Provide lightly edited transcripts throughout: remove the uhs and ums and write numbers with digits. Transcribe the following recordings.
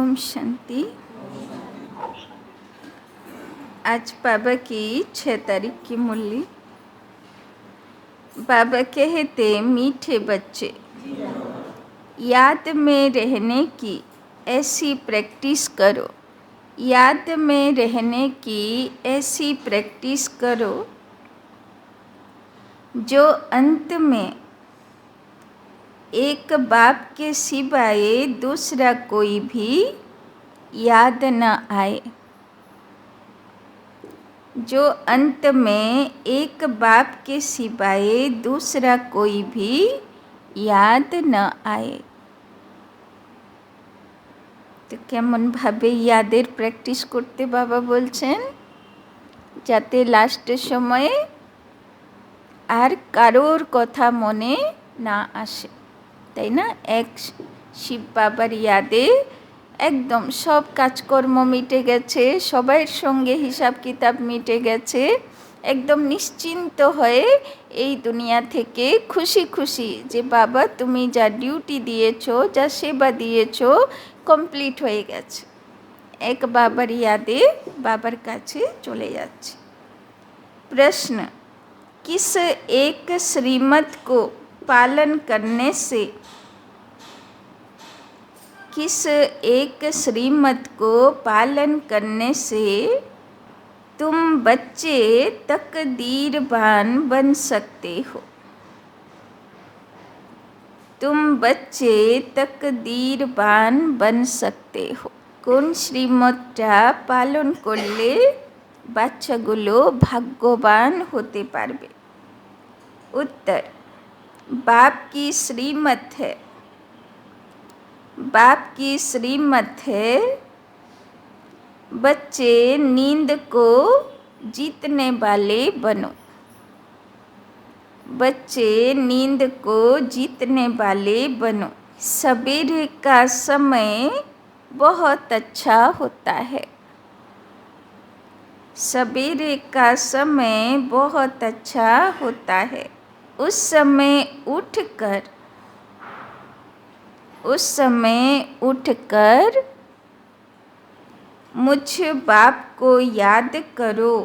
ओम शांति। आज बाबा की 6 तारीख की मुरली। बाबा कहते, मीठे बच्चे, याद में रहने की ऐसी प्रैक्टिस करो, याद में रहने की ऐसी प्रैक्टिस करो जो अंत में एक बाप के सिवाय दूसरा कोई भी याद न आए। जो अंत में एक बाप के सिवाय दूसरा कोई भी याद न आए। तो কেমন ভাবে ইয়াদের প্র্যাকটিস করতে বাবা বলছেন, যাতে লাস্টের সময়ে আর কারোর কথা মনে না আসে, তাই না? এক শিব বাবার ইয়াদে একদম সব কাজকর্ম মিটে গেছে, সবার সঙ্গে হিসাব কিতাব মিটে গেছে, একদম নিশ্চিন্ত হয়ে এই দুনিয়া থেকে খুশি খুশি যে বাবা তুমি যা ডিউটি দিয়েছো, যা সেবা দিয়েছো, কমপ্লিট হয়ে গেছে। এক বাবার ইয়াদে বাবার কাছে চলে যাচ্ছে। प्रश्न, किस एक श्रीमत को पालन करने से, किस एक श्रीमत को पालन करने से तुम बच्चे तकदीरवान बन सकते हो? तुम बच्चे तकदीरवान बन सकते हो। কোন শ্রীমতটা পালন করলে বাচ্চাগুলো ভাগ্যবান হতে পারবে? उत्तर, बाप की श्रीमत है, बाप की श्रीमत है, बच्चे नींद को जीतने वाले बनो, बच्चे नींद को जीतने वाले बनो। सवेरे का समय बहुत अच्छा होता है, सवेरे का समय बहुत अच्छा होता है। उस समय उठकर, उस समय उठकर मुझ बाप को याद करो,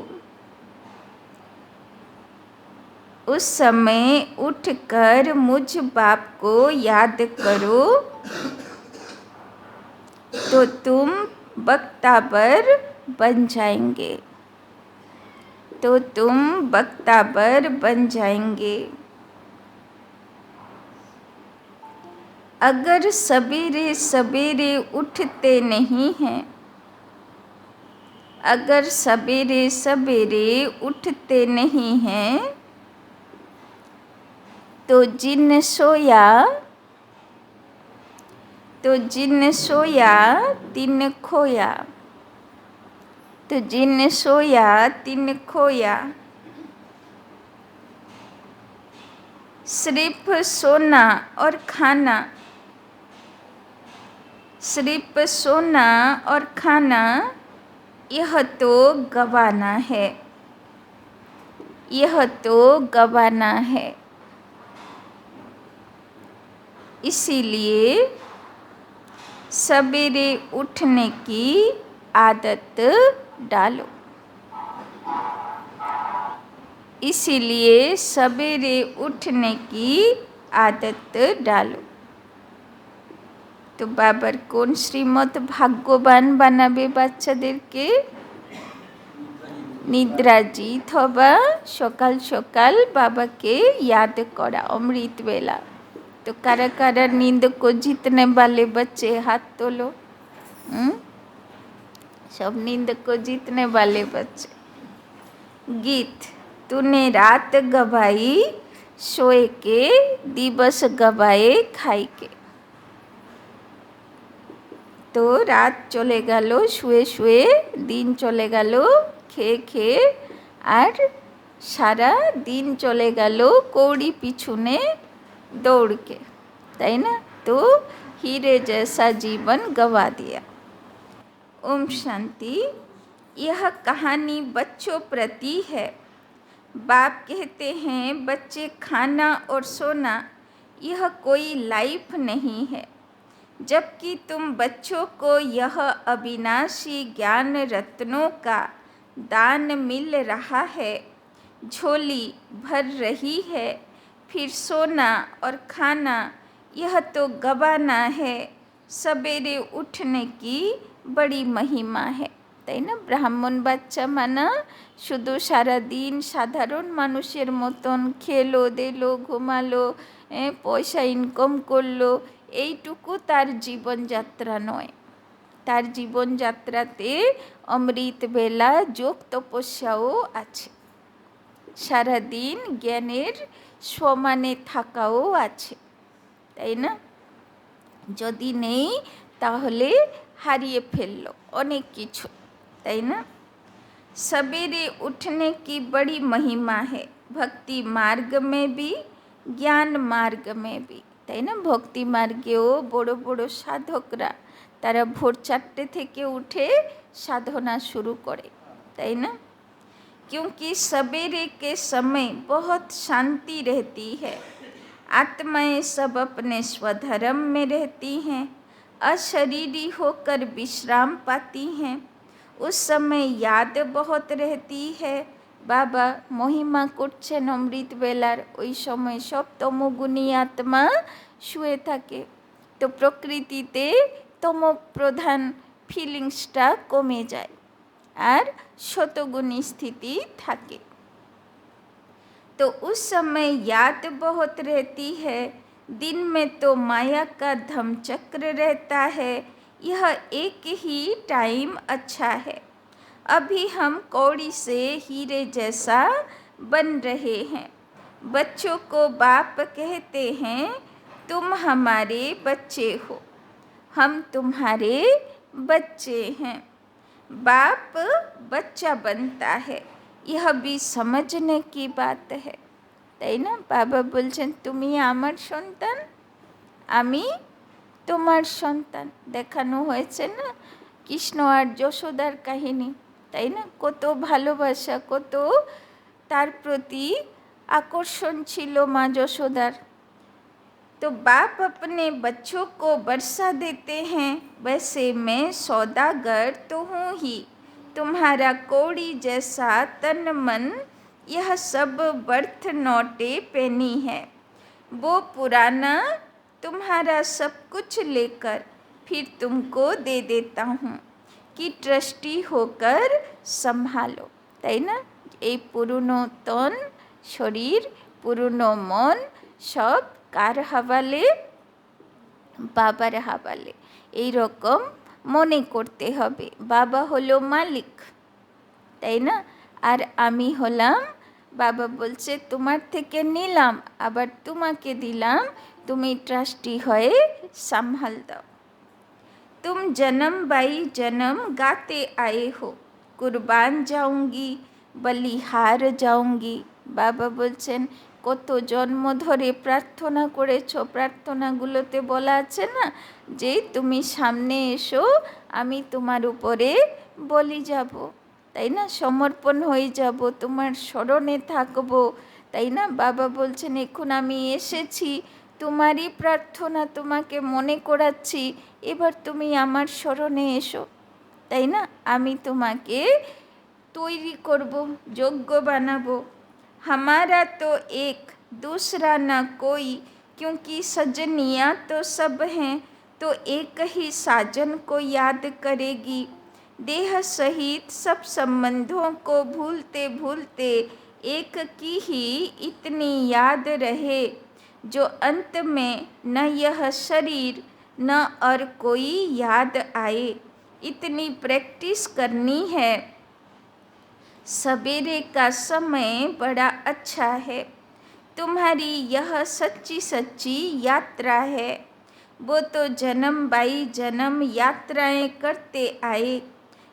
उस समय उठकर मुझ बाप को याद करो तो तुम बख्तावर बन जाएंगे, तो तुम बख्तावर बन जाएंगे। अगर सवेरे सवेरे उठते नहीं हैं, अगर सवेरे सवेरे उठते नहीं हैं तो जिन सोया, तो जिन सोया तिन खोया, तो जिन सोया तिन खोया। सिर्फ सोना और खाना, सिर्फ सोना और खाना, यह तो गवाना है, यह तो गवाना है। इसीलिए सवेरे उठने की आदत डालो, इसीलिए सवेरे उठने की आदत डालो। तो बाबर কোন শ্রীমত ভাগ্যবান বানাবে বাচ্চাদেরকে? নিদ্রাজিত হবা, সকাল সকাল বাবাকে याद করা অমৃত বেলা। तो कारा कारा नींद को जीतने वाले बच्चे हाथ तोलो। सब नींद को जीतने वाले बच्चे। गीत, तूने रात गवाई सोए के, दिवस गवाए खाई के। तो रात चले गেল শুয়ে শুয়ে, दिन चले গেল খেয়ে খেয়ে, আর সারা दिन चले গেল कौड़ी पिछुने दौड़ के, ताई ना? तो हीरे जैसा जीवन गवा दिया। ओम शांति। यह कहानी बच्चों प्रति है। बाप कहते हैं, बच्चे खाना और सोना यह कोई लाइफ नहीं है, जबकि तुम बच्चों को यह अविनाशी ज्ञान रत्नों का दान मिल रहा है, झोली भर रही है, फिर सोना और खाना यह तो गवाना है। सवेरे उठने की बड़ी महिमा है, তাই না? ব্রাহ্মণ বাচ্চা মানা শুধু সারাদিন সাধারণ মানুষের মতন খেলো দেলো ঘুমালো, পয়সা ইনকাম করলো, এইটুকু তার জীবনযাত্রা নয়। তার জীবনযাত্রাতে অমৃত বেলা যোগ তপস্যাও আছে, সারাদিন জ্ঞানের সমানে থাকাও আছে, তাই না? যদি নেই তাহলে হারিয়ে ফেললো অনেক কিছু, তাই না? सवेरे उठने की बड़ी महिमा है, भक्ति मार्ग में भी জ্ঞান মার্গ में भी, তাই না? ভক্তি মার্গেও বড় বড় সাধকরা তারা ভোর 4টে থেকে উঠে সাধনা শুরু করে, তাই না? क्योंकि सवेरे के समय बहुत शांति रहती है, आत्माएं सब अपने स्वधर्म में रहती हैं, अशरीरी होकर विश्राम पाती हैं। उस समय याद बहुत रहती है। बाबा महिमा করছেন অমৃত বেলার, ওই সময় সব তমগুণী আত্মা শুয়ে থাকে, তো প্রকৃতিতে তমপ্রধান ফিলিংসটা কমে যায় আর শতগুণী স্থিতি থাকে। तो उस समय याद बहुत रहती है। दिन में तो माया का धमचक्र रहता है, यह एक ही टाइम अच्छा है। अभी हम कौड़ी से हीरे जैसा बन रहे हैं। बच्चों को बाप कहते हैं, तुम हमारे बच्चे हो, हम तुम्हारे बच्चे हैं। बाप बच्चा बनता है, यह भी समझने की बात है, তাই না? বাবা বলছেন তুমি আমার সন্তান, আমি তোমার সন্তান। দেখানো হয়েছে না কৃষ্ণ আর যশোদার কাহিনী, তাই না? কত ভালোবাসা, কত তার প্রতি আকর্ষণ ছিল মা যশোদার। तो बाप अपने बच्चों को वर्षा देते हैं, वैसे मैं सौदागर तो हूँ ही, तुम्हारा कौड़ी जैसा तन मन यह सब बर्थ नोटे पेनी है। वो पुराना तुम्हारा सब कुछ लेकर फिर तुमको दे देता हूँ कि ट्रस्टी होकर संभालो, তাই না? এই পুরনো তন শরীর, পুরনো মন সব কার হাওয়ালে? বাবার হাওয়ালে। এই রকম মনে করতে হবে বাবা হলো মালিক, তাই না? আর আমি হলাম, বাবা বলছে তোমার থেকে নিলাম আবার তোমাকে দিলাম, তুমি ট্রাস্টি হয়ে संभाल দাও। तुम जन्म बाई जन्म गाते आए हो, कुर्बान जाऊंगी बलिहार जाऊंगी। বাবা বলছেন কত জন্ম ধরে প্রার্থনা করেছো, প্রার্থনাগুলোতে বলা আছে না যে তুমি সামনে এসো, আমি তোমার উপরে বলি যাব, তাই না? সমর্পণ হয়ে যাব, তোমার স্মরণে থাকবো, তাই না? বাবা বলছেন এখন আমি এসেছি, তোমারই প্রার্থনা তোমাকে মনে করাচ্ছি, এবার তুমি আমার স্মরণে এসো, তাই না? আমি তোমাকে তৈরি করব, যোগ্য বানাবো। हमारा तो एक दूसरा ना कोई, क्योंकि सजनियाँ तो सब हैं, तो एक ही साजन को याद करेगी। देह सहित सब संबंधों को भूलते भूलते एक की ही इतनी याद रहे, जो अंत में न यह शरीर न और कोई याद आए। इतनी प्रैक्टिस करनी है। सवेरे का समय बड़ा अच्छा है, तुम्हारी यह सच्ची सच्ची यात्रा है। वो तो जन्म बाई जन्म यात्राएं करते आए,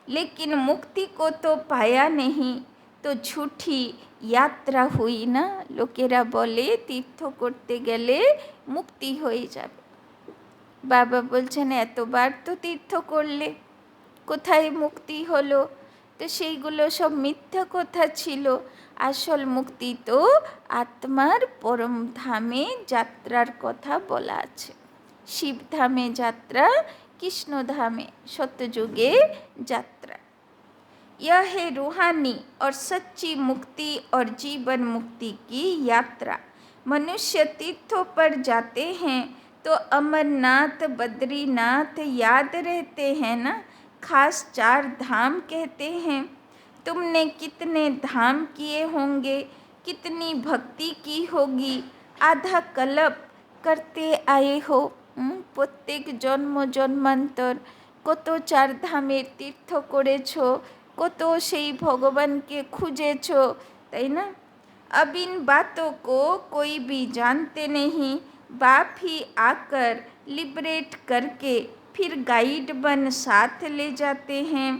लेकिन मुक्ति को तो पाया नहीं, तो झूठी यात्रा हुई ना। लोकेरा बोले तीर्थ करते गेले मुक्ति হয়ে যাবে। বাবা বলছেন এতবার তো তীর্থ করলে, কোথায় মুক্তি হলো? তো সেইগুলো সব মিথ্যা কথা ছিল। আসল মুক্তি তো আত্মার পরম ধামে যাত্রার কথা বলা আছে, শিবধামে যাত্রা, কৃষ্ণধামে सतयुगे यात्रा। यह है रूहानी और सच्ची मुक्ति और जीवन मुक्ति की यात्रा। मनुष्य तीर्थों पर जाते हैं तो अमरनाथ, बद्रीनाथ याद रहते हैं ना, खास 4 धाम कहते हैं। तुमने कितने धाम किए होंगे, कितनी भक्ति की होगी, आधा कल्प करते आए हो। প্রত্যেক জন্ম জন্মান্তর কত 4 ধামের তীর্থ করেছো, কত সেই ভগবানকে খুঁজেছো, তাই না? अब इन बातों को कोई भी जानते नहीं, बाप ही आकर लिबरेट करके फिर गाइड बन साथ ले जाते हैं।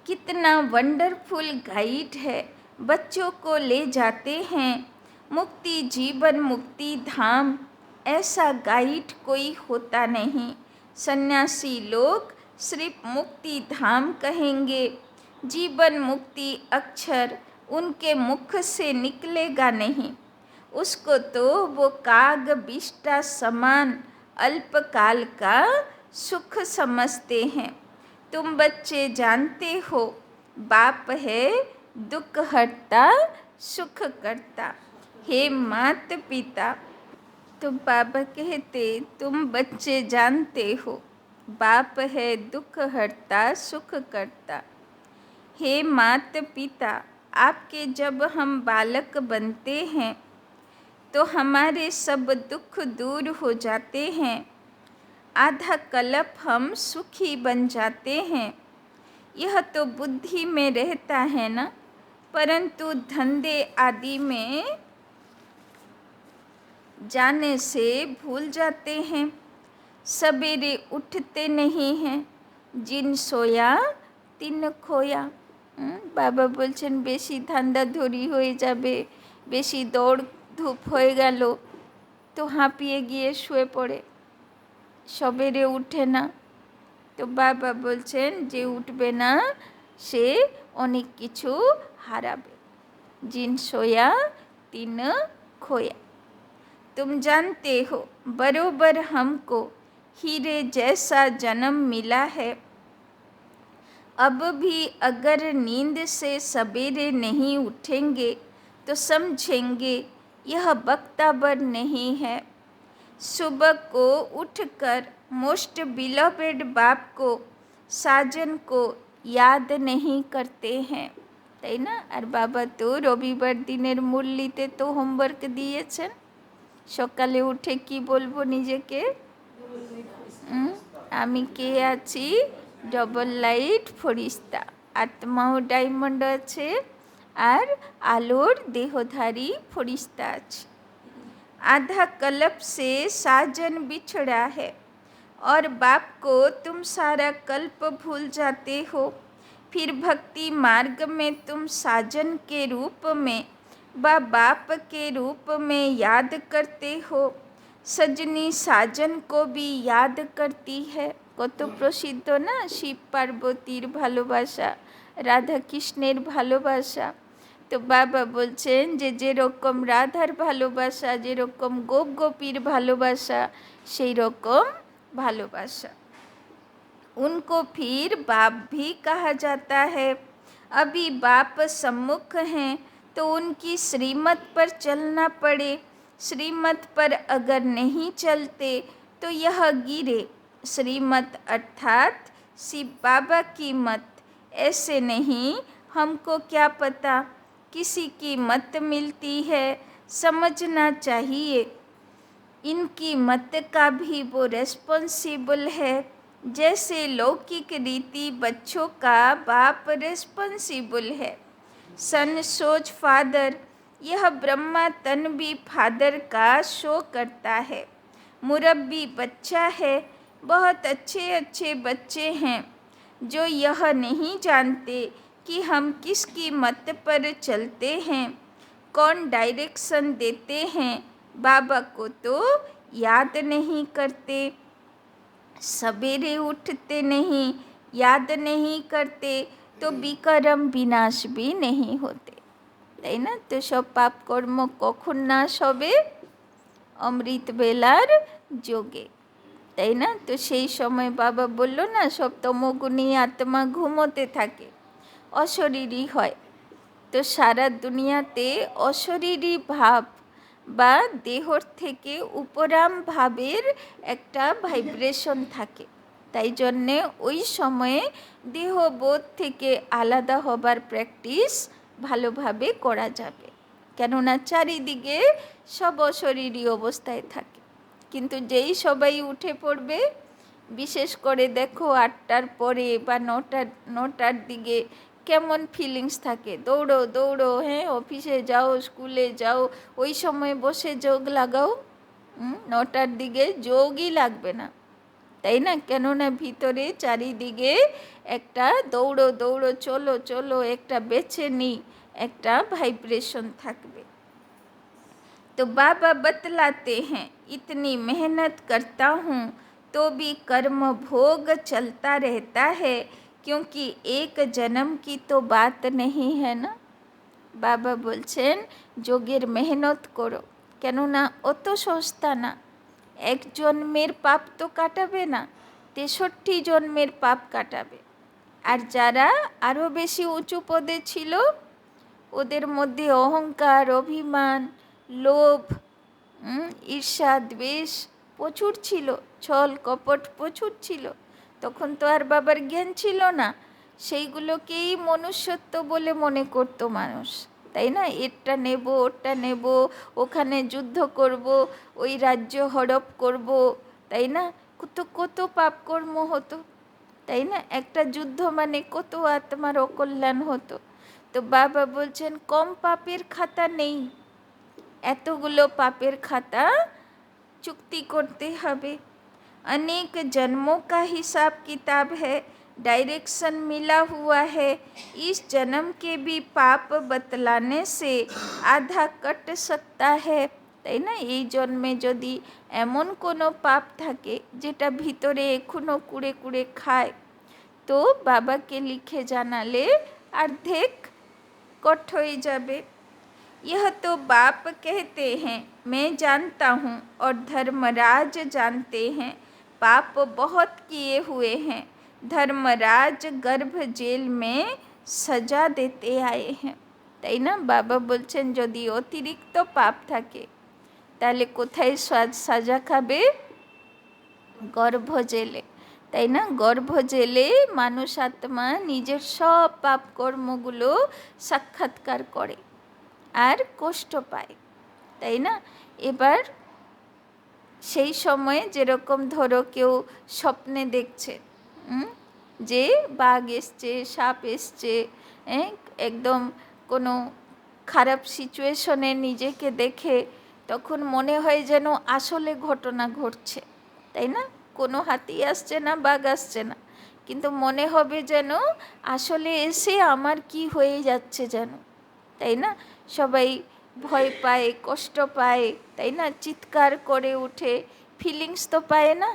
कितना वंडरफुल गाइड है, बच्चों को ले जाते हैं। मुक्ति जीवन मुक्ति धाम, ऐसा गाइड कोई होता नहीं। सन्यासी लोग सिर्फ मुक्ति धाम कहेंगे, जीवन मुक्ति अक्षर उनके मुख से निकलेगा नहीं। उसको तो वो काग बिष्टा समान अल्पकाल का सुख समझते हैं। तुम बच्चे जानते हो, बाप है दुख हरता सुख करता। हे मात पिता, तो बाबा कहते तुम बच्चे जानते हो, बाप है दुख हरता सुख करता। हे मात पिता, आपके जब हम बालक बनते हैं तो हमारे सब दुख दूर हो जाते हैं, आधा कल्प हम सुखी बन जाते हैं। यह तो बुद्धि में रहता है ना, परंतु धंधे आदि में जाने से भूल जाते हैं। सवेरे उठते नहीं हैं, जिन सोया তিন খোয়া। বাবা বলছেন বেশি ধান্দাধরি হয়ে যাবে, বেশি দৌড় ধূপ হয়ে গেল তো হাঁপিয়ে গিয়ে শুয়ে পড়ে, সবেরে উঠে না। তো বাবা বলছেন যে উঠবে না সে অনেক কিছু হারাবে। जिन सोया তিন खोया। तुम जानते हो बरोबर हमको हीरे जैसा जन्म मिला है। अब भी अगर नींद से सवेरे नहीं उठेंगे तो समझेंगे यह बख्तावर नहीं है। सुबह को उठकर मोस्ट बिलोवेड बाप को, साजन को याद नहीं करते हैं, তাই না? আর বাবা তো রবিবার দিনের মুরলিতে তো হোমওয়ার্ক দিয়েছেন, সকালে উঠে কি বলবো নিজেকে? আমি কে আছি? ডবল লাইট ফরিস্তা, আত্মাও ডায়মন্ড আছে আর আলোর দেহধারী ফরিস্তা আছে। आधा कल्प से साजन बिछड़ा है और बाप को तुम सारा कल्प भूल जाते हो। फिर भक्ति मार्ग में तुम साजन के रूप में व बाप के रूप में याद करते हो। सजनी साजन को भी याद करती है। কত প্রসিদ্ধ না শিব পার্বতীর ভালোবাসা, রাধা কৃষ্ণের ভালোবাসা। তো বাবা বলছেন যে যেরকম রাধার ভালোবাসা, যেরকম গোপ গোপীর ভালোবাসা, সেই রকম ভালোবাসা। उनको फिर बाप भी कहा जाता है। अभी बाप सम्मुख हैं तो उनकी श्रीमत पर चलना पड़े। श्रीमत पर अगर नहीं चलते तो यह गिरे। श्रीमत अर्थात शिव बाबा की मत। ऐसे नहीं हमको क्या पता, किसी की मत मिलती है, समझना चाहिए इनकी मत का भी वो रेस्पॉन्सिबल है। जैसे लौकिक रीति बच्चों का बाप रेस्पॉन्सिबल है। सन सोच फादर, यह ब्रह्मा तन भी फादर का शो करता है। मुरब्बी बच्चा है। बहुत अच्छे अच्छे बच्चे हैं जो यह नहीं जानते कि हम किसकी मत पर चलते हैं, कौन डायरेक्शन देते हैं। बाबा को तो याद नहीं करते, सवेरे उठते नहीं, याद नहीं करते तो विकर्म विनाश भी नहीं होते, তাই না? তো সব পাপ কর্ম কখন নাশ হবে? অমৃত বেলার যোগে, তাই না? তো সেই সময় বাবা বলল না, সব তমোগুণী আত্মা ঘুমোতে থাকে, অশরীরী হয়। তো সারা দুনিয়াতে অশরীরী ভাব বা দেহর থেকে উপরাম ভাবের একটা ভাইব্রেশন থাকে। তাই জন্যে ওই সময়ে দেহবোধ থেকে আলাদা হবার প্র্যাকটিস ভালোভাবে করা যাবে, কেননা চারিদিকে সব অশরীরী অবস্থায় থাকে। কিন্তু যেই সবাই উঠে পড়বে, বিশেষ করে দেখো 8টার পরে বা 9টার দিকে কেমন ফিলিংস থাকে, দৌড়ো দৌড়ো, হ্যাঁ অফিসে যাও, স্কুলে যাও, ওই সময় বসে যোগ লাগাও। 9টার দিকে যোগই লাগবে না, তাই না? কেননা ভিতরে চারিদিকে একটা দৌড়ো দৌড়ো, চলো চলো, একটা বেছে নিই, একটা ভাইব্রেশন থাকবে। तो बाबा बतलाते हैं, इतनी मेहनत करता हूँ तो भी कर्म भोग चलता रहता है, क्योंकि एक जन्म की तो बात नहीं है ना। বাবা বলছেন যোগের মেহনত করো, কেননা অত সস্তা না। এক জন্মের পাপ তো কাটাবে না, 63 জন্মের পাপ কাটাবে। আর যারা আরও বেশি উঁচু পদে ছিল, ওদের মধ্যে অহংকার, অভিমান, লোভ, ঈর্ষা, দ্বেষ প্রচুর ছিল, ছল কপট প্রচুর ছিল। তখন তো আর বাবার জ্ঞান ছিল না, সেইগুলোকেই মনুষ্যত্ব বলে মনে করতো মানুষ, তাই না? এটা নেব, ওটা নেব, ওখানে যুদ্ধ করব, ওই রাজ্য হড়প করব, তাই না? কত কত পাপ কর্ম হতো, তাই না? একটা যুদ্ধ মানে কত আত্মার অকল্যাণ হতো। তো বাবা বলছেন কম পাপের খাতা নেই, এতগুলো পাপের খাতা चुकती करते হবে। अनेक जन्मों का हिसाब किताब है, डायरेक्शन मिला हुआ है। इस जन्म के भी पाप बतलाने से आधा कट सकता है, তাই না? এই জন্মে যদি এমন কোনো পাপ থাকে যেটা ভিতরে এখনো কুড়ে কুড়ে খায়, তো বাবাকে লিখে জানালে অর্ধেক কট হয়ে যাবে। यह तो बाप कहते हैं, मैं जानता हूँ और धर्मराज जानते हैं, पाप बहुत किए हुए हैं। धर्मराज गर्भ जेल में सजा देते आए हैं, তাই না? বাবা বলছেন যদি অতিরিক্ত পাপ থাকে তাহলে কোথায় সাজা খাবে? গর্ভ জেলে, তাই না? গর্ভ জেলে মানুষ আত্মা নিজের সব পাপ কর্মগুলো সাক্ষাৎকার করে আর কষ্ট পায়, তাই না? এবার সেই সময়ে যেরকম ধরো কেউ স্বপ্নে দেখছে যে বাঘ এসছে, সাপ এসছে, একদম কোনো খারাপ সিচুয়েশনে নিজেকে দেখে তখন মনে হয় যেন আসলে ঘটনা ঘটছে, তাই না? কোনো হাতি আসছে না, বাঘ আসছে না, কিন্তু মনে হবে যেন আসলে এসে আমার কি হয়ে যাচ্ছে যেন, তাই না? সবাই ভয় পায়, কষ্ট পায়, তাই না? চিৎকার করে উঠে, ফিলিংস তো পায় না।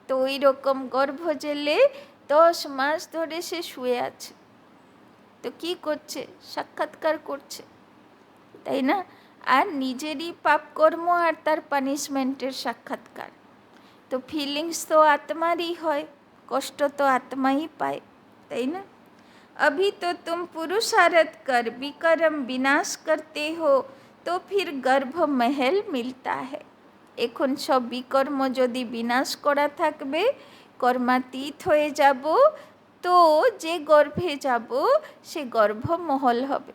তো ওই রকম গর্ভ জেলে 10 মাস ধরে সে শুয়ে আছে, তো কি করছে? সাক্ষাৎকার করছে, তাই না? আর নিজেরই পাপকর্ম আর তার পানিশমেন্টের সাক্ষাৎকার। তো ফিলিংস তো আত্মারই হয়, কষ্ট তো আত্মাই পায়, তাই না? अभी तो तुम पुरुषार्थ कर विकर्म विनाश करते हो, तो फिर गर्भ महल मिलता है। এখন সব বিকর্ম যদি বিনাশ করা থাকবে, কর্মাতীত হয়ে যাব, তো যে গর্ভে যাব সে গর্ভমহল হবে,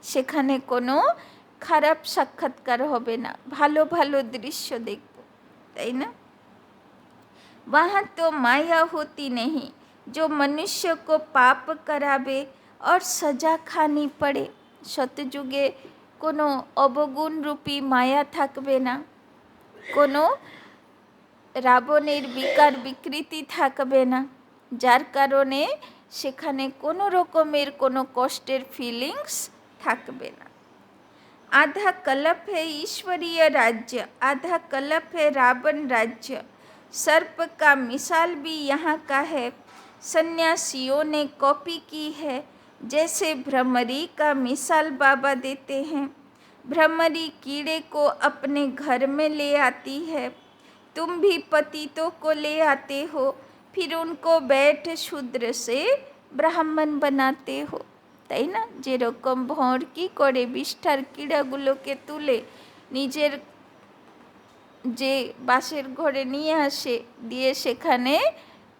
সেখানে কোনো খারাপ সাক্ষাৎকার হবে না, ভালো ভালো দৃশ্য দেখব, তাই না? वहाँ तो माया होती नहीं जो मनुष्य को पाप करावे और सजा खानी पड़े। সত্যযুগে কোনো অবগুণ রূপী মায়া থাকবে না, কোনো রাবণের বিকার বিকৃতি থাকবে না, যার কারণে সেখানে কোনো রকমের কোনো কষ্টের ফিলিংস থাকবে না। आधा कल्प है ईश्वरीय राज्य, आधा कल्प है रावण राज्य। सर्प का मिसाल भी यहाँ का है, सन्यासियों ने कॉपी की है। जैसे भ्रमरी का मिसाल बाबा देते हैं, भ्रमरी कीड़े को अपने घर में ले आती है। तुम भी पतितों को ले आते हो, फिर उनको बैठ शूद्र से ব্রাহ্মণ বানাতে হো। তাই না? যেরকম ভঁড় কী করে বিষ্ঠার কীড়াগুলোকে তুলে নিজের যে বাসের ঘরে নিয়ে আসে, দিয়ে সেখানে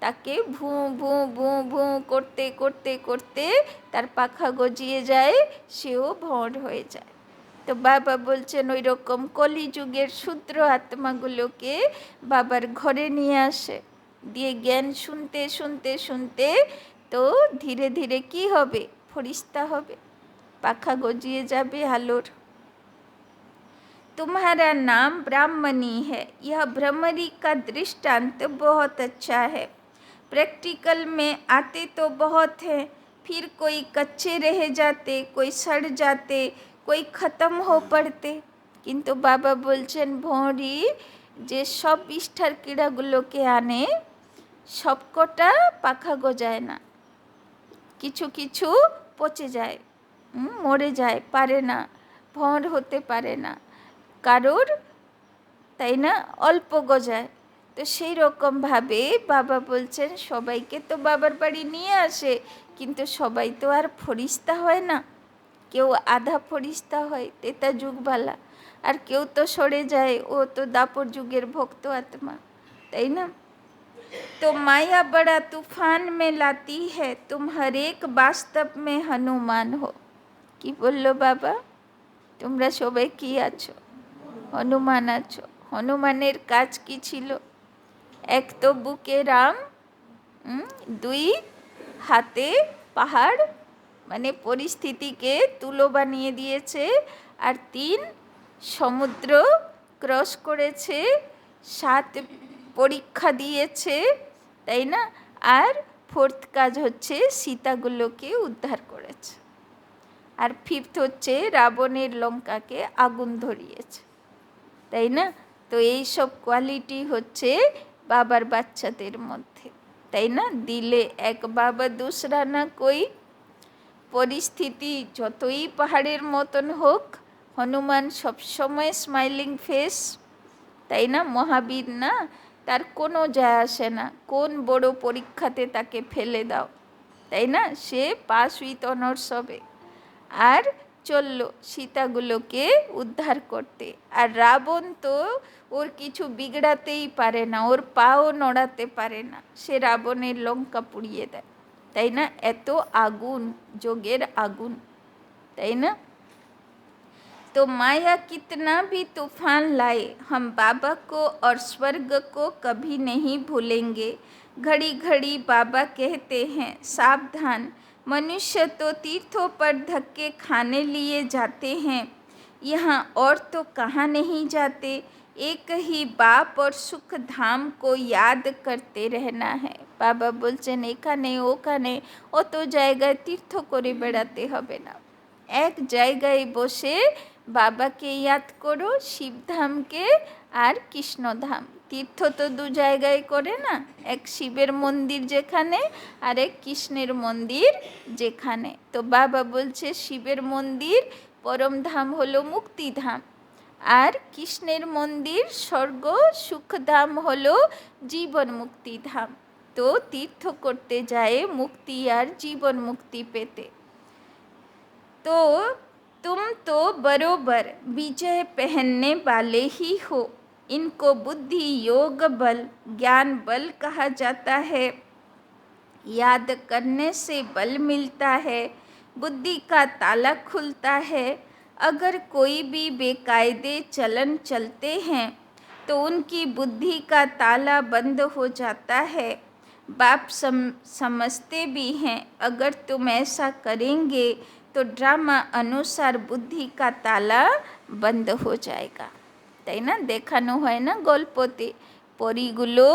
তাকে ভুঁ ভুঁ ভুঁ ভুঁ করতে করতে করতে তার পাখা গজিয়ে যায়, সেও ভঁড় হয়ে যায়। তো বাবা বলছেন ওই রকম কলিযুগের শূদ্র আত্মাগুলোকে বাবার ঘরে নিয়ে আসে, দিয়ে জ্ঞান শুনতে শুনতে শুনতে তো ধীরে ধীরে কি হবে? ফরিস্তা হবে, পাখা গজিয়ে যাবে আলোর। तुम्हारा नाम ब्राह्मणी है। यह भ्रमरी का दृष्टांत बहुत अच्छा है। प्रैक्टिकल में आते तो बहुत हैं, फिर कोई कच्चे रह जाते, कोई सड़ जाते, कोई ख़त्म हो पड़ते। किंतु बाबा बोलছেন ভঁড়ি যে সব বিষ্ঠার কীড়াগুলোকে আনে, সবকটা পাখা গজায় না, কিছু কিছু পচে যায়, মরে যায়, পারে না, ভঁড় হতে পারে না কারোর, তাই না? অল্প গজায়। তো সেই রকমভাবে বাবা বলছেন সবাইকে তো বাবার বাড়ি নিয়ে আসে, কিন্তু সবাই তো আর ফরিস্তা হয় না। কেউ আধা ফরিস্তা হয়, তেতা যুগবালা, আর কেউ তো সরে যায়, ও তো দাপর যুগের ভক্ত আত্মা, তাই না? तो माया बड़ा तूफान में लाती है, तुम हर एक वास्तव में हनुमान हो। কি বললো বাবা? তোমরা সবাই কি আছো? হনুমান আছো। হনুমানের কাজ কি ছিল? এক তো বুকে রাম, দুই হাতে পাহাড়, মানে পরিস্থিতিকে তুলো বানিয়ে দিয়েছে, আর তিন সমুদ্র ক্রস করেছে, 7 পরীক্ষা দিয়েছে, তাই না? আর 4th কাজ হচ্ছে সীতাগুলোকে উদ্ধার করেছে, আর 5th হচ্ছে রাবণের লঙ্কাকে আগুন ধরিয়েছে, তাই না? তো এই সব কোয়ালিটি হচ্ছে বাবার বাচ্চাদের মধ্যে, তাই না? দিলে এক বাবা দুসরা না কই। পরিস্থিতি যতই পাহাড়ের মতন হোক, হনুমান সবসময় স্মাইলিং ফেস, তাই না? মহাবীর না, তার কোনো যায় আসে না কোন বড় পরীক্ষাতে তাকে ফেলে দাও, তাই না? সে পাস উইথ অনার্স হবে, আর চলল সীতাগুলোকে উদ্ধার করতে। আর রাবণ তো ওর কিছু বিগড়াতেই পারে না, ওর পাও নড়াতে পারে না, সে রাবণের লঙ্কা পুড়িয়ে দেয়, তাই না? এত আগুন, যোগের আগুন, তাই না? तो माया कितना भी तूफान लाए, हम बाबा को और स्वर्ग को कभी नहीं भूलेंगे। घड़ी घड़ी बाबा कहते हैं सावधान, मनुष्य तो तीर्थों पर धक्के खाने लिए जाते हैं, यहाँ और तो कहाँ नहीं जाते। एक ही बाप और सुख धाम को याद करते रहना है। बाबा बोलছেন এখানে ওখানে অত জায়গায় তীর্থ করে বেড়াতে হবে না, এক জায়গায় বসে বাবাকে ইয়াদ করো, শিবধামকে আর কৃষ্ণধাম। তীর্থ তো 2 জায়গায় করে না, এক শিবের মন্দির যেখানে, আর এক কৃষ্ণের মন্দির যেখানে। তো বাবা বলছে শিবের মন্দির পরমধাম হলো মুক্তিধাম, আর কৃষ্ণের মন্দির স্বর্গ সুখধাম হলো জীবন মুক্তিধাম। তো তীর্থ করতে যায় মুক্তি আর জীবন মুক্তি পেতে। तो तुम तो बरोबर विजय पहनने वाले ही हो। इनको बुद्धि योग बल ज्ञान बल कहा जाता है। याद करने से बल मिलता है, बुद्धि का ताला खुलता है। अगर कोई भी बेकायदे चलन चलते हैं तो उनकी बुद्धि का ताला बंद हो जाता है। बाप समझते भी हैं अगर तुम ऐसा करेंगे तो ड्रामा अनुसार बुद्धि का ताला बंद हो जाएगा, তাই না? দেখানো হয় না গল্পতে, পরীগুলো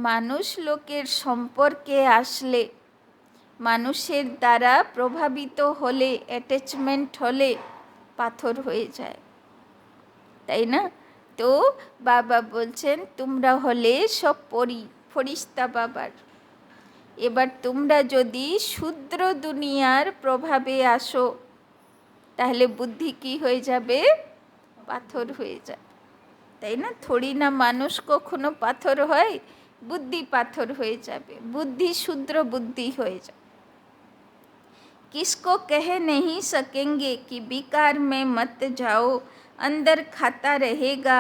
মানুষ লোকের সম্পর্কে আসলে, মানুষের দ্বারা প্রভাবিত হলে, অ্যাটাচমেন্ট হলে পাথর হয়ে যায়, তাই না? তো বাবা বলছেন তোমরা হলে সব ফরিস্তা বাবার। এবার তোমরা যদি শূদ্র দুনিয়ার প্রভাবে আসো, তাহলে বুদ্ধি কি হয়ে যাবে? পাথর হয়ে যাবে, তাই না? থোড়ি না মানুষ কখনো পাথর হয়, বুদ্ধি পাথর হয়ে যাবে, বুদ্ধি শূদ্র বুদ্ধি হয়ে যাবে। किसको कह नहीं सकेंगे कि विकार में मत जाओ, अंदर खाता रहेगा।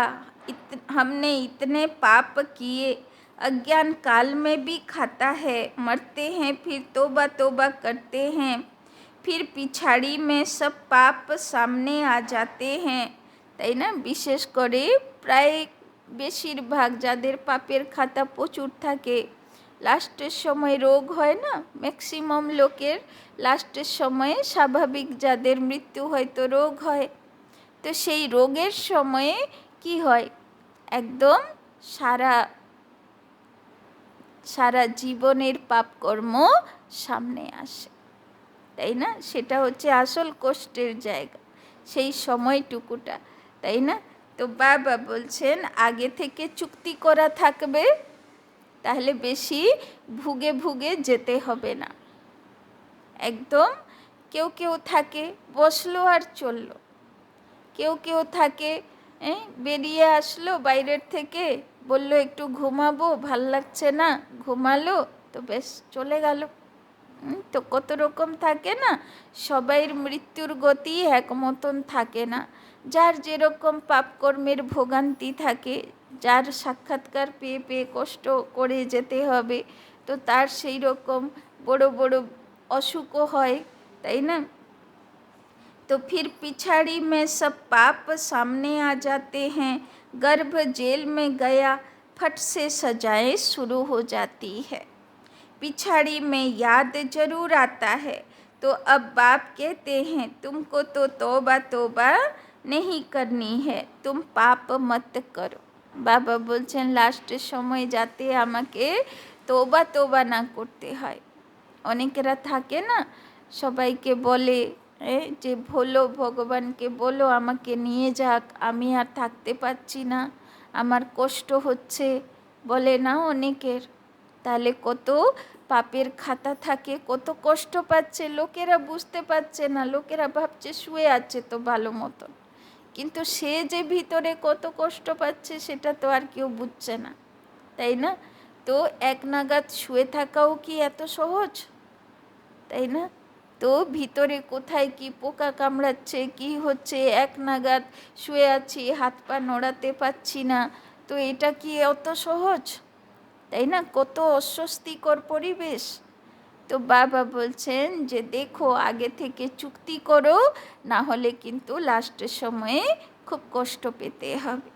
हमने इतने पाप किए, अज्ञान काल में भी खाता है, मरते हैं फिर तौबा तौबा करते हैं, फिर पिछाड़ी में सब पाप सामने आ जाते हैं। তাই না? বিশেষ করে প্রায় বেশিরভাগ যাদের পাপের খাতা প্রচুর থাকে, লাস্টের সময় রোগ হয় না, ম্যাক্সিমাম লোকের লাস্টের সময়ে স্বাভাবিক যাদের মৃত্যু হয় তো রোগ হয়। তো সেই রোগের সময়ে কি হয়, একদম সারা সারা জীবনের পাপকর্ম সামনে আসে, তাই না? সেটা হচ্ছে আসল কষ্টের জায়গা, সেই সময়টুকুটা, তাই না? তো বাবা বলছেন আগে থেকে চুক্তি করা থাকবে, তাহলে বেশি ভুগে ভুগে যেতে হবে না। একদম কেউ কেউ থাকে বসলো আর চললো, কেউ কেউ থাকে বেরিয়ে আসলো বাইরের থেকে, বললো একটু ঘুমাবো, ভাল লাগছে না, ঘুমালো, তো বেশ চলে গেল। তো কত রকম থাকে না, সবাইয়ের মৃত্যুর গতি এক মতন থাকে না, যার যেরকম পাপকর্মের ভোগান্তি থাকে, যার সাক্ষাৎকার পেয়ে পেয়ে কষ্ট করে যেতে হবে, তো তার সেই রকম বড় বড় অসুখও হয়, তাই না? तो फिर पिछाड़ी में सब पाप सामने आ जाते हैं, गर्भ जेल में गया, फट से सजाएं शुरू हो जाती है। पिछाड़ी में याद जरूर आता है, तो अब बाप कहते हैं तुमको तो तौबा तौबा नहीं करनी है, तुम पाप मत करो। বাবা বলছেন লাস্টের সময় যাতে আমাকে তৌবা তৌবা না করতে হয়। অনেকেরা থাকে না, সবাইকে বলে যে বলো ভগবানকে, বলো আমাকে নিয়ে যাক, আমি আর থাকতে পারছি না, আমার কষ্ট হচ্ছে, বলে না অনেকের। তাহলে কত পাপের খাতা থাকে, কত কষ্ট পাচ্ছে, লোকেরা বুঝতে পারছে না, লোকেরা ভাবছে শুয়ে আছে তো ভালো মতন, কিন্তু সে যে ভিতরে কত কষ্ট পাচ্ছে সেটা তো আর কেউ বুঝছে না, তাই না? তো এক নাগাদ শুয়ে থাকাও কি এত সহজ, তাই না? তো ভিতরে কোথায় কি পোকা কামড়াচ্ছে, কি হচ্ছে, এক নাগাদ শুয়ে আছি, হাত পা নড়াতে পারছি না, তো এটা কি অত সহজ, তাই না? কত অস্বস্তিকর পরিবেশ। তো বাবা বলছেন যে দেখো আগে থেকে চুক্তি করো, না হলে কিন্তু লাস্টের সময়ে খুব কষ্ট পেতে হবে।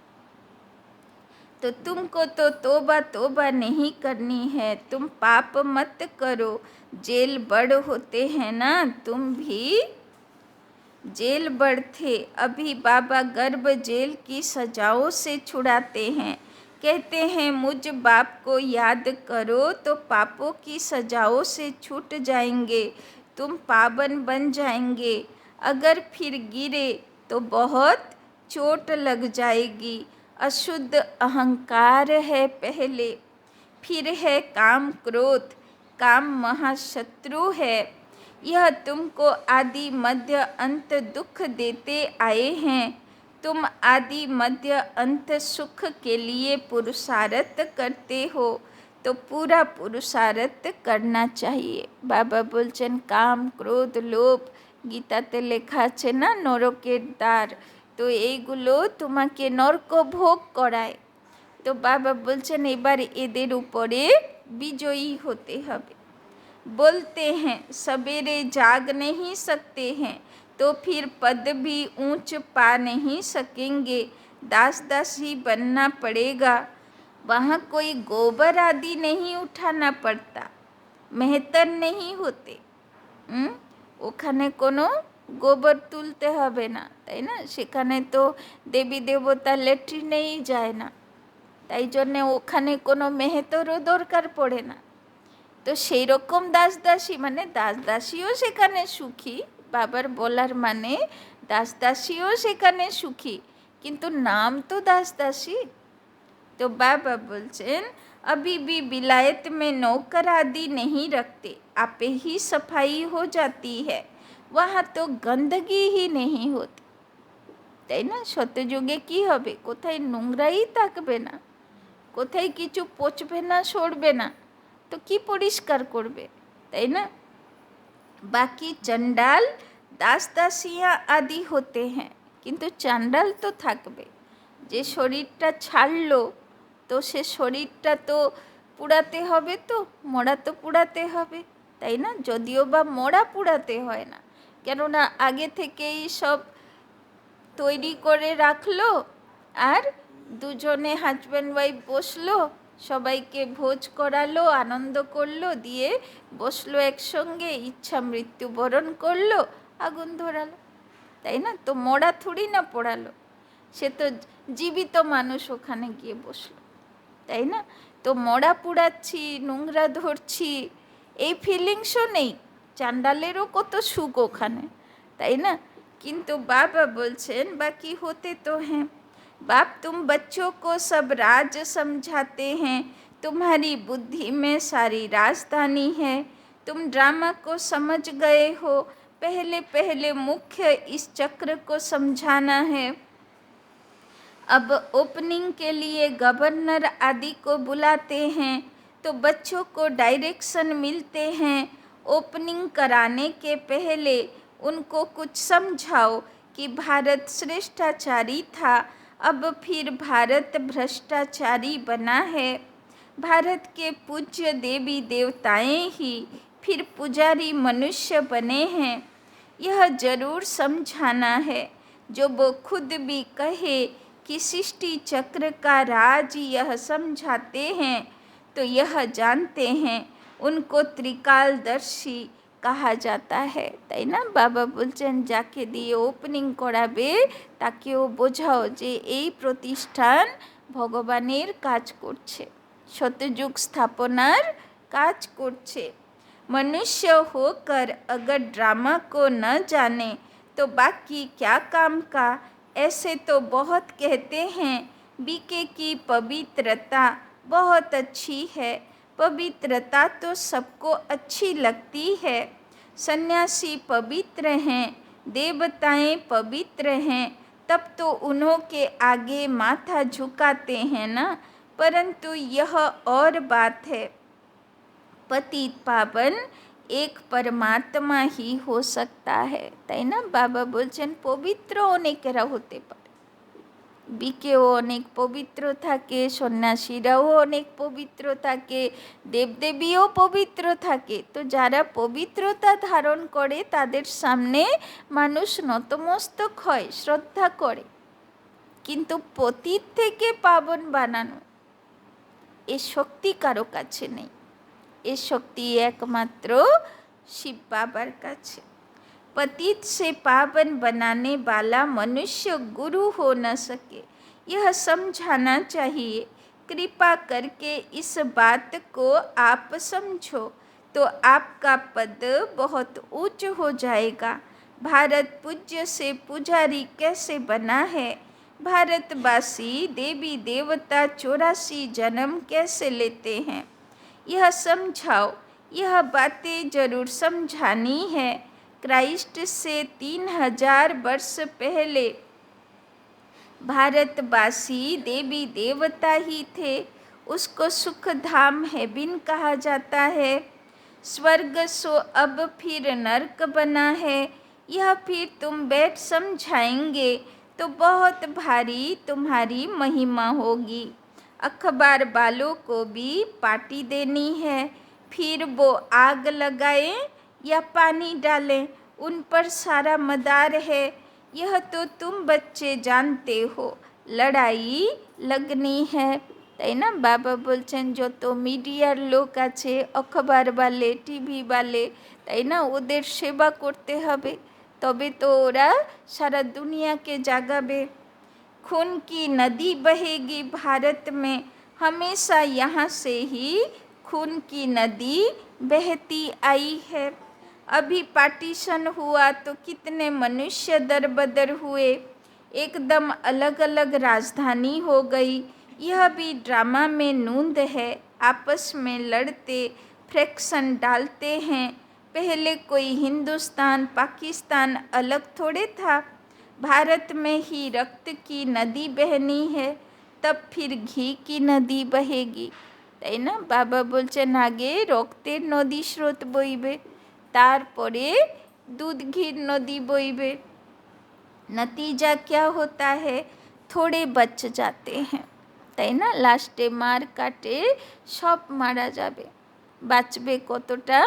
तो तुमको तो तौबा तौबा नहीं करनी है, तुम पाप मत करो, जेल बड़ होते हैं ना, तुम भी जेल बड़ थे, अभी बाबा गर्भ जेल की सजाओं से छुड़ाते हैं, कहते हैं मुझ बाप को याद करो तो पापों की सजाओं से छूट जाएंगे, तुम पावन बन जाएंगे, अगर फिर गिरे तो बहुत चोट लग जाएगी, अशुद्ध अहंकार है पहले, फिर है काम क्रोध, काम महाशत्रु है, यह तुमको आदि मध्य अंत दुख देते आए हैं, तुम आदि मध्य अंत सुख के लिए पुरुषार्थ करते हो, तो पूरा पुरुषार्थ करना चाहिए। बाबा बोलছেন काम क्रोध लोभ গীতাতে লেখা আছে না নরকের দ্বার, তো এইগুলো তোমাকে নরক ভোগ করায়। তো বাবা বলছেন এবার এদের উপরে বিজয়ী হতে হবে। बोलते हैं सवेरे जाग नहीं सकते हैं, तो फिर पद भी ऊंच पा नहीं सकेंगे, दास दास ही बनना पड़ेगा, वहाँ कोई गोबर आदि नहीं उठाना पड़ता, मेहतर नहीं होते, ওখানে কোনো গোবর তুলতে হবে না, তাই না? সেখানে তো দেবী দেবতা ল্যাট্রিনেই যায় না, তাই জন্যে ওখানে কোনো মেহতরও দরকার পড়ে না। তো সেই রকম দাস দাসী, মানে দাস দাসীও সেখানে সুখী, বাবার বলার মানে দাস দাসীও সেখানে সুখী, কিন্তু নাম তো দাস দাসী। तो बाबा बोलছেন अभी भी विलायत में नौकर आदि नहीं रखते, आपे ही सफाई हो जाती है, वहाँ तो गंदगी ही नहीं होती। তাই না? সত্যযুগে কি হবে, কোথায় নোংরাই থাকবে না, কোথায় কিছু পচবে না, সরবে না, তো কি পরিষ্কার করবে, তাই না? বাকি চণ্ডাল দাস দাসিয়া আদি হতে হ্যাঁ, কিন্তু চাণ্ডাল তো থাকবে। যে শরীরটা ছাড়লো, তো সে শরীরটা তো পুড়াতে হবে, তো মরা তো পুড়াতে হবে, তাই না? যদিও বা মরা পুড়াতে হয় না, কেননা আগে থেকেই সব তৈরি করে রাখলো, আর দুজনে হাজব্যান্ড ওয়াইফ বসলো, সবাইকে ভোজ করালো, আনন্দ করলো, দিয়ে বসলো একসঙ্গে, ইচ্ছা মৃত্যুবরণ করলো, আগুন ধরালো, তাই না? তো মরা থুড়ি না পোড়ালো, সে তো জীবিত মানুষ ওখানে গিয়ে বসলো, তাই না? তো মরা পুড়াচ্ছি, নোংরা ধরছি, এই ফিলিংসও নেই। চাণ্ডালেরও কত সুখ ওখানে, তাই না? किंतु बाबा बोलছেন बाकी होते तो हैं। बाप तुम बच्चों को सब राज समझाते हैं, तुम्हारी बुद्धि में सारी राजधानी है, तुम ड्रामा को समझ गए हो, पहले पहले मुख्य इस चक्र को समझाना है। अब ओपनिंग के लिए गवर्नर आदि को बुलाते हैं, तो बच्चों को डायरेक्शन मिलते हैं। ओपनिंग कराने के पहले उनको कुछ समझाओ कि भारत श्रेष्ठाचारी था, अब फिर भारत भ्रष्टाचारी बना है। भारत के पूज्य देवी देवताएं ही फिर पुजारी मनुष्य बने हैं। यह जरूर समझाना है। जो वो खुद भी कहे कि सृष्टि चक्र का राज यह समझाते हैं, तो यह जानते हैं उनको त्रिकालदर्शी कहा जाता है, তাই না? বাবা বলছেন যাকে দিয়ে ওপেনিং করাবে তাকেও বোঝাও যে এই প্রতিষ্ঠান ভগবানের কাজ করছে, সত্যযুগ স্থাপনার কাজ করছে। मनुष्य होकर अगर ड्रामा को न जाने तो बाकी क्या काम का। ऐसे तो बहुत कहते हैं बीके की पवित्रता बहुत अच्छी है। पवित्रता तो सबको अच्छी लगती है। सन्यासी पवित्र हैं, देवताएं पवित्र हैं, तब तो उन्हों के आगे माथा झुकाते हैं ना। परंतु यह और बात है, पतित पावन एक परमात्मा ही हो सकता है, তাই না? বাবা বলছেন পবিত্র অনেকেরা হতে পারে, বিকেও অনেক পবিত্র থাকে, সন্ন্যাসীরাও অনেক পবিত্র থাকে, দেবদেবীও পবিত্র থাকে। তো যারা পবিত্রতা ধারণ করে তাদের সামনে মানুষ নতমস্তক হয়, শ্রদ্ধা করে। কিন্তু পতিত থেকে পাবন বানানো এ শক্তি কারো কাছে নেই, ये शक्ति एकमात्र शिव बाबर का है। पतित से पावन बनाने वाला मनुष्य गुरु हो न सके, यह समझाना चाहिए। कृपा करके इस बात को आप समझो तो आपका पद बहुत ऊंच हो जाएगा। भारत पूज्य से पुजारी कैसे बना है, भारतवासी देवी देवता 84 जन्म कैसे लेते हैं, यह समझाओ। यह बातें जरूर समझानी है। क्राइस्ट से 3000 वर्ष पहले भारतवासी देवी देवता ही थे। उसको सुख धाम हेबिन कहा जाता है। स्वर्ग सो अब फिर नरक बना है। यह फिर तुम बैठ समझाएंगे तो बहुत भारी तुम्हारी महिमा होगी। अखबार वालों को भी पार्टी देनी है, फिर वो आग लगाएं या पानी डालें, उन पर सारा मदार है। यह तो तुम बच्चे जानते हो, लड़ाई लगनी है, তাই না? বাবা বলছেন যত মিডিয়ার লোক আছে, অখবার বালে, টিভি বালে, তাই না, ওদের সেবা করতে হবে, তবে তো ওরা সারা দুনিয়াকে জাগাবে। खून की नदी बहेगी भारत में, हमेशा यहाँ से ही खून की नदी बहती आई है। अभी पार्टीशन हुआ तो कितने मनुष्य दरबदर हुए, एकदम अलग अलग राजधानी हो गई। यह भी ड्रामा में नूंद है। आपस में लड़ते फ्रैक्शन डालते हैं। पहले कोई हिंदुस्तान पाकिस्तान अलग थोड़े था। भारत में ही रक्त की नदी बहनी है, तब फिर घी की नदी बहेगी। তাই না? বাবা বলছেন আগে রক্তের নদী স্রোত বইবে, তারপরে दूध घी नदी বইবে। नतीजा क्या होता है? थोड़े बच जाते हैं, তাই না? লাস্টে মার কাটে সব মারা যাবে, বাঁচবে কতটা?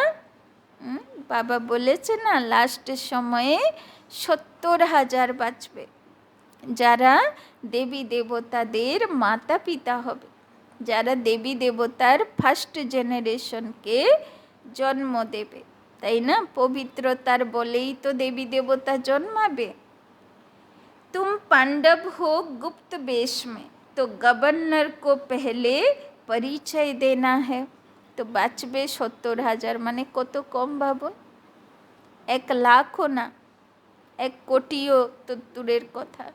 বাবা বলেছে না, লাস্টের সময়ে 70,000 বাঁচবে, যারা দেবী দেবতাদের মাতা পিতা হবে, যারা দেবী দেবতার ফার্স্ট জেনারেশনকে জন্ম দেবে, তাই না? পবিত্রতার বলেই তো দেবী দেবতা জন্মাবে। तुम पांडव हो गुप्त वेश में, तो गवर्नर को पहले परिचय देना है। তো বাঁচবে 70,000, মানে কত কম ভাবো? 1,00,000ও না, 1 কোটিও তো দূরের কথা,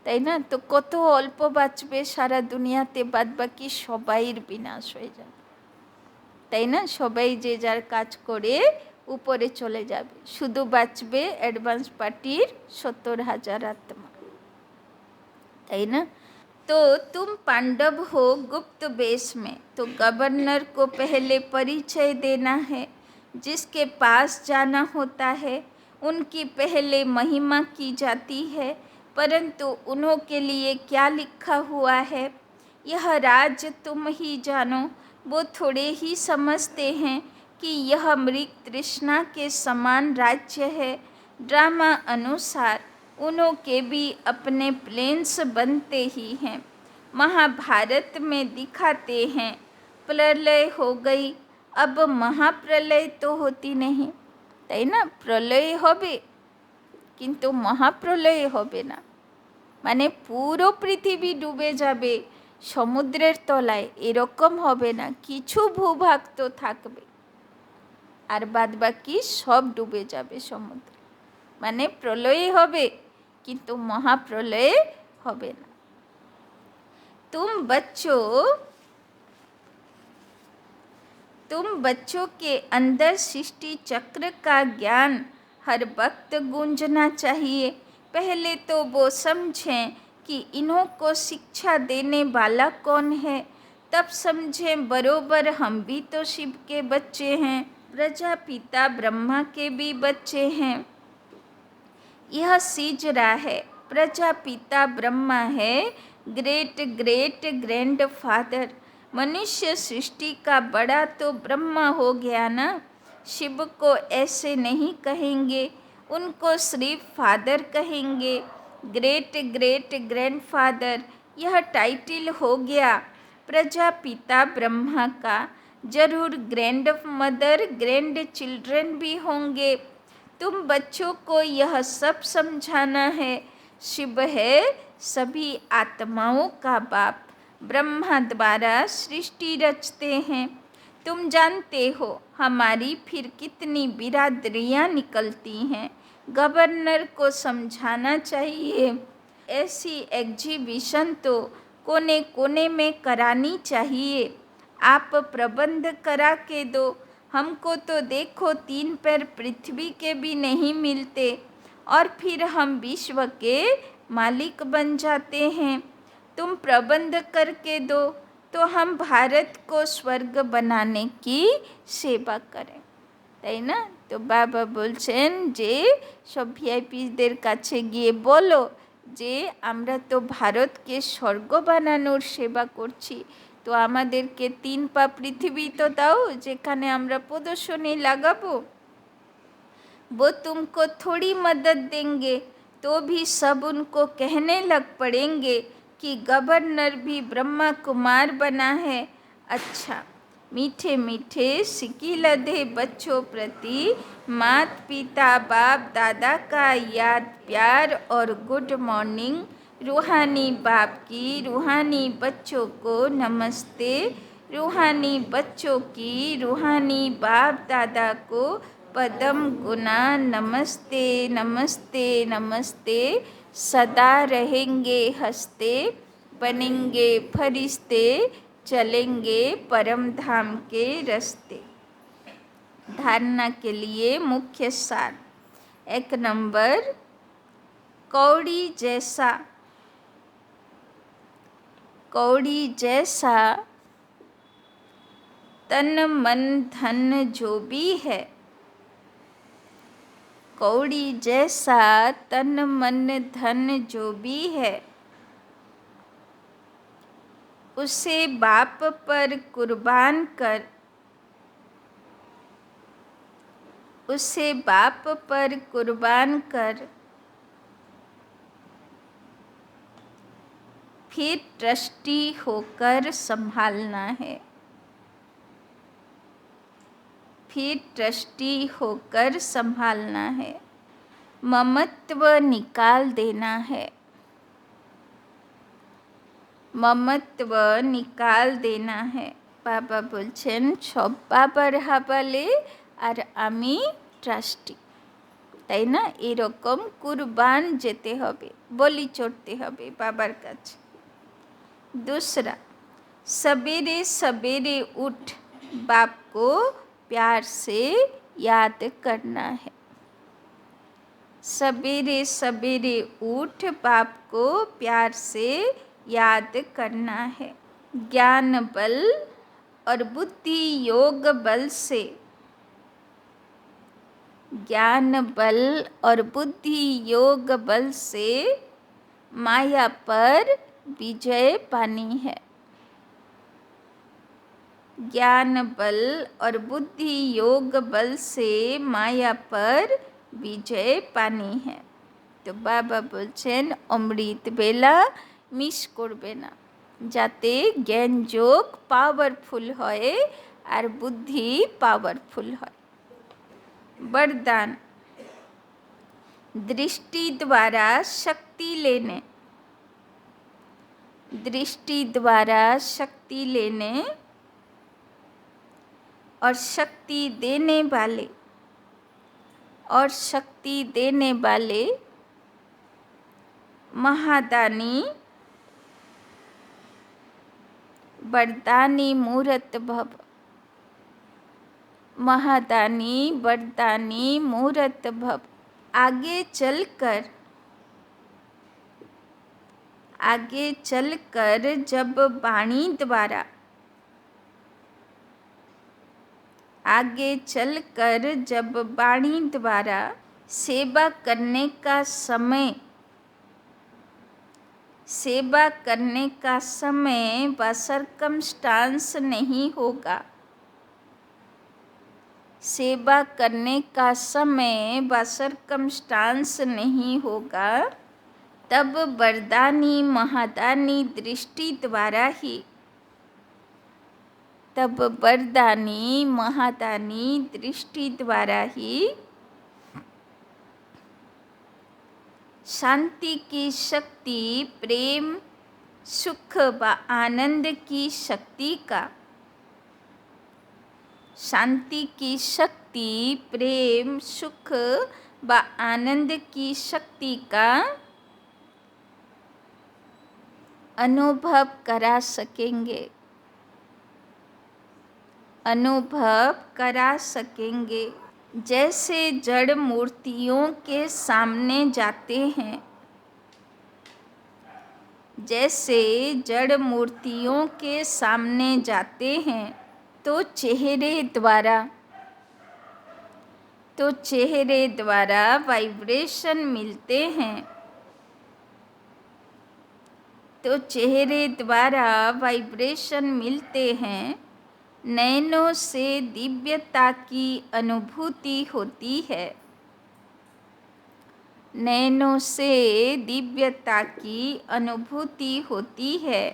তাই না? তো কত অল্প বাঁচবে সারা দুনিয়াতে, বাদ বাকি সবাইয়ের বিনাশ হয়ে যাবে, তাই না? সবাই যে যার কাজ করে উপরে চলে যাবে, শুধু বাঁচবে অ্যাডভান্স পার্টির 70,000 আত্মা, তাই না? तो तुम पांडव हो गुप्त वेश में, तो गवर्नर को पहले परिचय देना है। जिसके पास जाना होता है उनकी पहले महिमा की जाती है, परंतु उन्हों के लिए क्या लिखा हुआ है यह राज तुम ही जानो। वो थोड़े ही समझते हैं कि यह मृग तृष्णा के समान राज्य है। ड्रामा अनुसार उन्हों के भी अपने प्लेन्स बनते ही हैं। महाभारत में दिखाते हैं प्रलय हो गई, अब महाप्रलय तो होती नहीं, তাই না? প্রলয় হবে কিন্তু মহাপ্রলয় হবে না, মানে পুরো পৃথিবী ডুবে যাবে সমুদ্রের তলায়, এরকম হবে না। কিছু ভূভাগ তো থাকবে, আর বাদ বাকি সব ডুবে যাবে সমুদ্রে, মানে প্রলয় হবে কিন্তু মহাপ্রলয় হবে না। तुम बच्चों के अंदर सृष्टि चक्र का ज्ञान हर वक्त गूंजना चाहिए। पहले तो वो समझें कि इन्हों को शिक्षा देने वाला कौन है, तब समझें बरोबर हम भी तो शिव के बच्चे हैं, प्रजापिता ब्रह्मा के भी बच्चे हैं। यह सीजरा है, प्रजापिता ब्रह्मा है, ग्रेट ग्रेट ग्रैंड फादर। मनुष्य सृष्टि का बड़ा तो ब्रह्मा हो गया ना। शिव को ऐसे नहीं कहेंगे, उनको सिर्फ फादर कहेंगे, ग्रेट ग्रेट ग्रैंड फादर, यह टाइटल हो गया प्रजापिता ब्रह्मा का। जरूर ग्रैंड मदर ग्रैंड चिल्ड्रन भी होंगे। तुम बच्चों को यह सब समझाना है, शिव है सभी आत्माओं का बाप, ब्रह्मा द्वारा सृष्टि रचते हैं। तुम जानते हो हमारी फिर कितनी बिरादरियाँ निकलती हैं। गवर्नर को समझाना चाहिए, ऐसी एग्जीबिशन तो कोने कोने में करानी चाहिए। आप प्रबंध करा के दो, हमको तो देखो 3 पैर पृथ्वी के भी नहीं मिलते, और फिर हम विश्व के मालिक बन जाते हैं। तुम प्रबंध करके दो तो हम भारत को स्वर्ग बनाने की सेवा करें, তাই না? তো বাবা বলছেন যে সব ভিআইপিদের কাছে গিয়ে বলো যে আমরা তো ভারতকে স্বর্গ বানানোর সেবা করছি, তো আমাদেরকে 3 পা পৃথিবী তো দাও যেখানে আমরা প্রদর্শনী লাগাবো। वो तुमको थोड़ी मदद देंगे तो भी सब उनको कहने लग पड़ेंगे कि गवर्नर भी ब्रह्मा कुमार बना है। अच्छा, मीठे मीठे सिकी लधे बच्चों प्रति मात पिता बाप दादा का याद प्यार और गुड मॉर्निंग। रूहानी बाप की रूहानी बच्चों को नमस्ते, रूहानी बच्चों की रूहानी बाप दादा को पदम गुना नमस्ते नमस्ते नमस्ते। सदा रहेंगे हंसते, बनेंगे फरिश्ते, चलेंगे परम धाम के रास्ते। धारणा के लिए मुख्य सार। 1 नंबर, कौड़ी जैसा, कौड़ी जैसा तन मन धन जो भी है, कौड़ी जैसा तन मन धन जो भी है, उसे बाप पर कुर्बान कर, उसे बाप पर कुर्बान कर, फिर ट्रस्टी होकर संभालना है, फिर ट्रस्टी होकर संभालना है। ममत्व निकाल देना है, ममत्व निकाल देना है। बाबा बोलছেন সব বাবার হাবালে আর আমি ট্রাস্টি, তাই না? এরকম কুরবান যেতে হবে, বলি চড়তে হবে বাবার কাছে। दूसरा, सवेरे सवेरे उठ बाप को प्यार से याद करना है, सवेरे सवेरे उठ बाप को प्यार से याद करना है। ज्ञान बल और बुद्धि योग बल से, ज्ञान बल और बुद्धि योग बल से माया पर विजय पानी है, ज्ञान बल और बुद्धि योग बल से माया पर विजय पानी है। तो बाबा बोलছেন অমৃত বেলা মিস করবে না, যাতে জ্ঞান যোগ পাওয়ারফুল হয় আর বুদ্ধি পাওয়ারফुल হয়। वरदान, दृष्टि द्वारा शक्ति लेने, दृष्टि द्वारा शक्ति लेने और शक्ति देने वाले, और शक्ति देने वाले महादानी वरदानी मूर्त भव, महादानी वरदानी मूर्त भव। आगे चलकर, आगे चलकर जब वाणी द्वारा, आगे चलकर जब वाणी द्वारा सेवा करने का समय, सेवा करने का समय व सर्कमस्टांस नहीं होगा, सेवा करने का समय व सर्कमस्टांस नहीं होगा, तब वरदानी महादानी दृष्टि द्वारा ही, तब वरदानी महादानी दृष्टि द्वारा ही शांति की शक्ति, प्रेम सुख व आनंद की शक्ति का, शांति की शक्ति, प्रेम सुख व आनंद की शक्ति का अनुभव करा सकेंगे, अनुभव करा सकेंगे। जैसे जड़ मूर्तियों के सामने जाते हैं, जैसे जड़ मूर्तियों के सामने जाते हैं तो चेहरे द्वारा, तो चेहरे द्वारा वाइब्रेशन मिलते हैं, तो चेहरे द्वारा वाइब्रेशन मिलते हैं। नैनों से दिव्यता की अनुभूति होती है, नैनों से दिव्यता की अनुभूति होती है।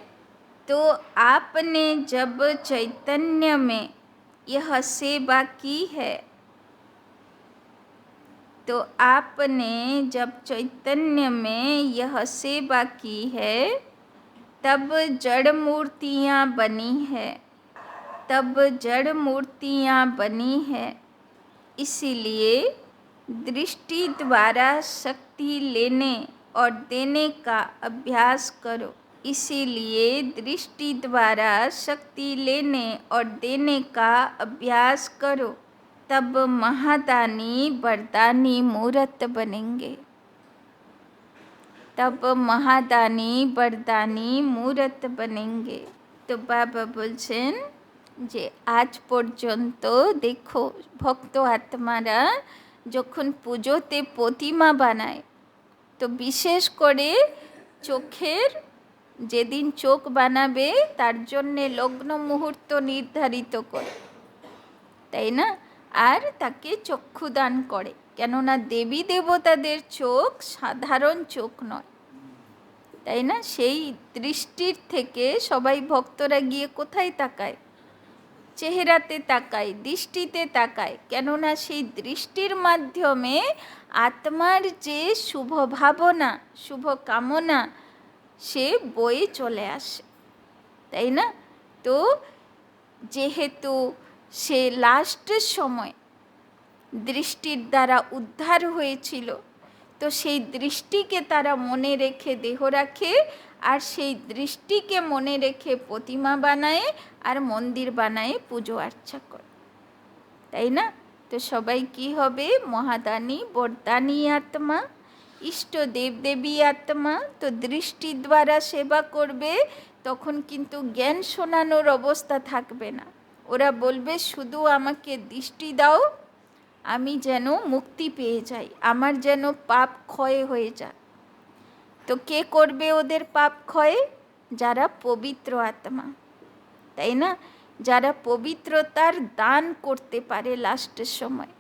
तो आपने जब चैतन्य में यह सेवा की है, तो आपने जब चैतन्य में यह सेवा की है, तब जड़ मूर्तियाँ बनी है, तब जड़ मूर्तियाँ बनी है। इसीलिए दृष्टि द्वारा शक्ति लेने और देने का अभ्यास करो, इसीलिए दृष्टि द्वारा शक्ति लेने और देने का अभ्यास करो, तब महादानी वरदानी मूर्त बनेंगे। तब महादानी बरदानी मूरत बनेंगे। তো বাবা বলছেন যে আজ পর্যন্ত দেখো ভক্ত আত্মারা যখন পুজোতে প্রতিমা বানায়, তো বিশেষ করে চোখের যেদিন চোখ বানাবে তার জন্যে লগ্ন মুহূর্ত নির্ধারিত করে, তাই না? আর তাকে চক্ষুদান করে, কেননা দেবী দেবতাদের চোখ সাধারণ চোখ নয়, তাই না? সেই দৃষ্টির থেকে সবাই ভক্তরা গিয়ে কোথায় তাকায়? চেহারাতে তাকায়, দৃষ্টিতে তাকায়, কেননা সেই দৃষ্টির মাধ্যমে আত্মার যে শুভ ভাবনা, শুভ কামনা সে বয়ে চলে আসে, তাই না? তো যেহেতু সে লাস্টের সময় দৃষ্টির দ্বারা উদ্ধার হয়েছিল, তো সেই দৃষ্টিকে তারা মনে রেখে দেহ রাখে, আর সেই দৃষ্টিকে মনে রেখে প্রতিমা বানায় আর মন্দির বানায় পুজো আর্চা করে, তাই না? তো সবাই কি হবে? মহাদানী বরদানী আত্মা, ইষ্ট দেবদেবী আত্মা। তো দৃষ্টি দ্বারা সেবা করবে, তখন কিন্তু জ্ঞান শোনানোর অবস্থা থাকবে না। ওরা বলবে শুধু আমাকে দৃষ্টি দাও, আমি যেন মুক্তি পেয়ে যাই, আমার যেন পাপ ক্ষয় হয়ে যায়। তো কে করবে ওদের পাপ ক্ষয়? যারা পবিত্র আত্মা, তাই না? যারা পবিত্রতার দান করতে পারে লাস্টের সময়,